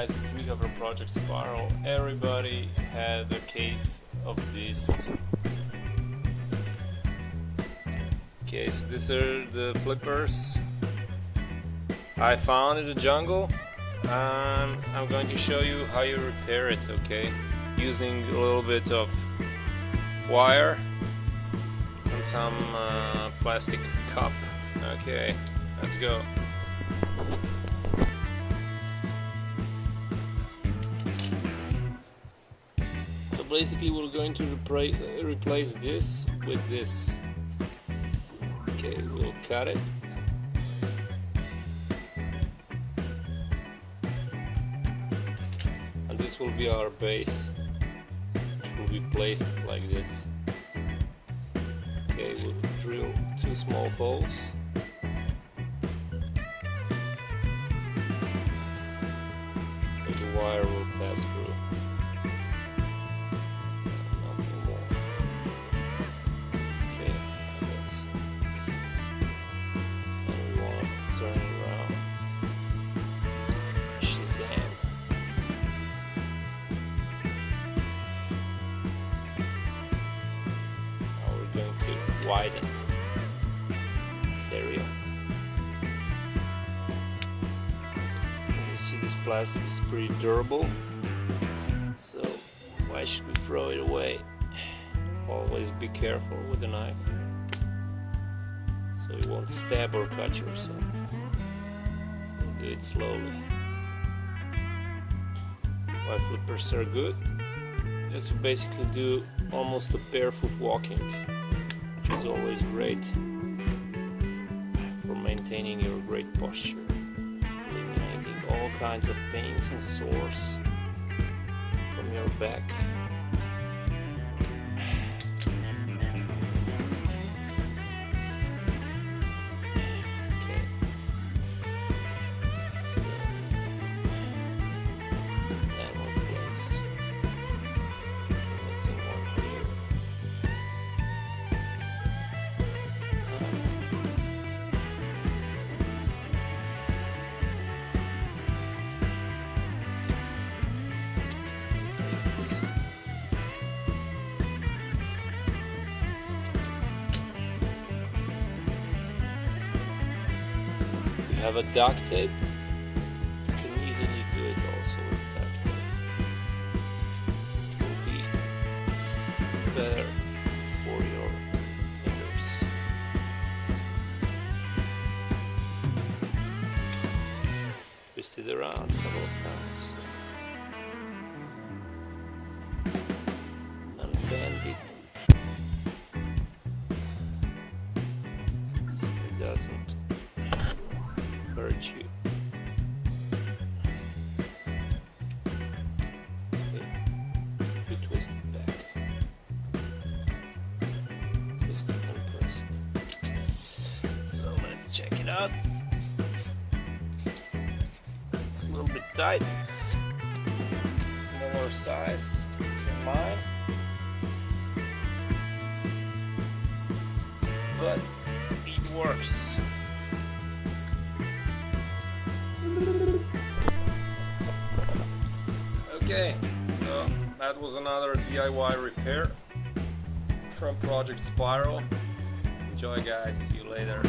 guys, it's Micha from Project Spiral. Everybody had a case of this. Okay, so these are the flippers I found in the jungle. I'm going to show you how you repair it, okay? Using a little bit of wire and some plastic cup. Okay, let's go. So basically we're going to replace this with this. Okay, we'll cut it. And this will be our base. It will be placed like this. Okay, we'll drill 2 small holes. So the wire will pass through. Nothing more. Okay, like this. And we want to turn it around. Shazam. Now we're going to widen this area. You see, this plastic is pretty durable, so why should we throw it away? Always be careful with the knife so you won't stab or cut yourself. Do it slowly. Why flippers are good? It's basically do almost a barefoot walking, which is always great for maintaining your great posture, eliminating all kinds of pains and sores from your back. Okay. So, then we'll place missing one here. You have a duct tape, you can easily do it also with duct tape. It will be better for your fingers. Twist it around a couple of times and bend it so it doesn't hurt you. Okay. You twist it back. Twist it and press it. So let's check it out. It's a little bit tight. Smaller size than mine. But it works. Okay, so that was another DIY repair from Project Spiral. Enjoy, guys. See you later.